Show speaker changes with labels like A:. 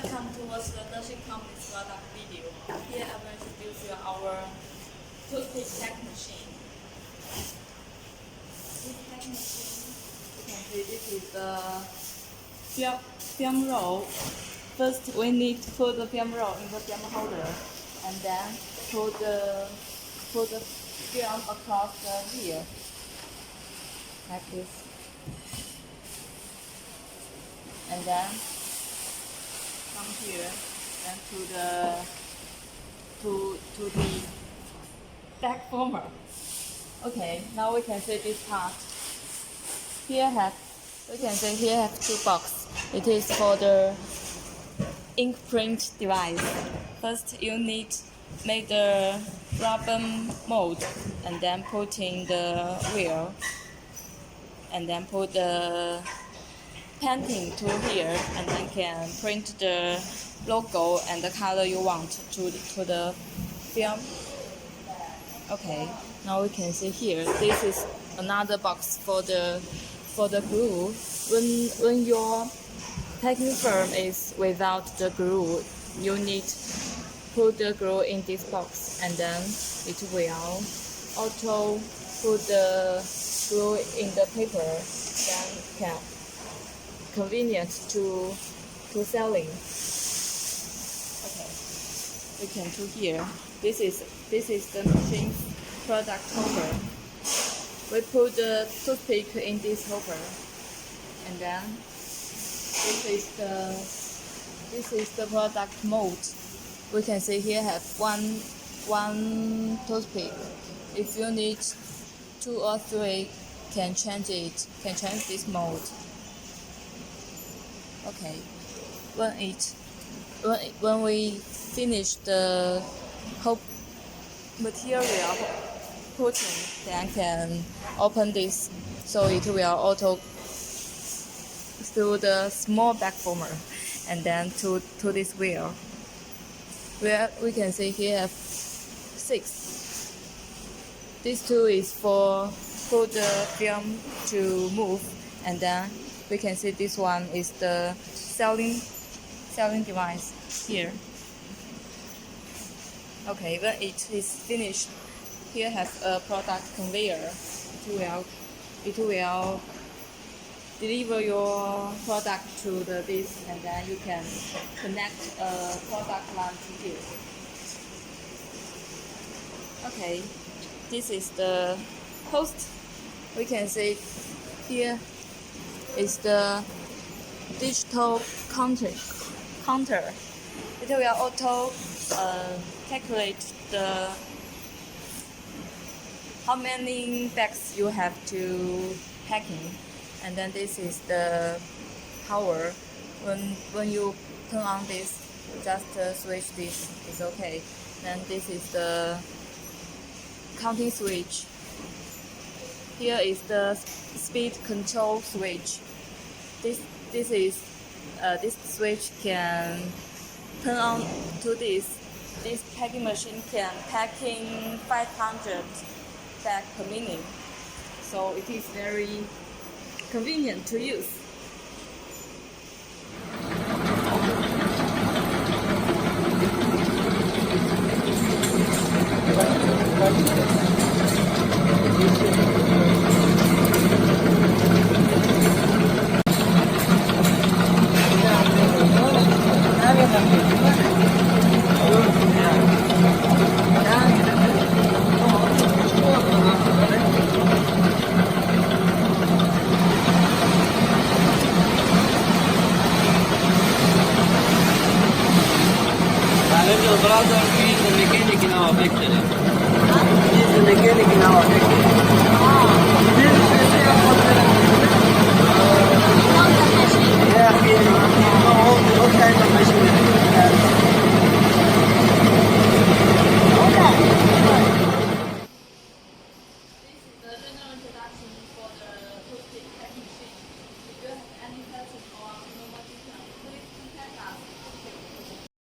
A: Welcome to watch the Nursing Company's product video. Here I will introduce you our toothpick pack machine. This pack machine, you can see this is the film roll. First we need to put the film roll in the film holder and then put the film across the wheel like this. And then come here and to the back former. Okay, now we can see this part. Here have two boxes. It is for the ink print device. First you need make the rubber mold and then put in the wheel and then put the painting tool here and then can print the logo and the color you want to the film. Okay, now we can see here this is another box for the glue. When your packing film is without the glue, you need put the glue in this box and then it will auto put the glue in the paper, then can convenient to selling. Okay, we can do here. This is the machine product holder. We put the toothpick in this holder, and then this is the product mold. We can see here have one toothpick. If you need 2 or 3, can change this mold. Okay, when we finish the whole material putting, then can open this, so it will auto through the small back former and then to this wheel. Where we can see here have 6. This tool is for the film to move, and then we can see this one is the selling device here. Okay, when it is finished, here has a product conveyor. It will deliver your product to this, and then you can connect a product line to here. Okay, this is the host. We can see here is the digital counter. It will auto calculate how many bags you have to packing, and then this is the power. When you turn on this, just switch this is okay. Then this is the counting switch. Here is the speed control switch. This switch can turn on to this. This packing machine can packing 500 bags per minute, so it is very convenient to use.
B: Brother, he is a mechanic in our factory. He is a mechanic in our factory.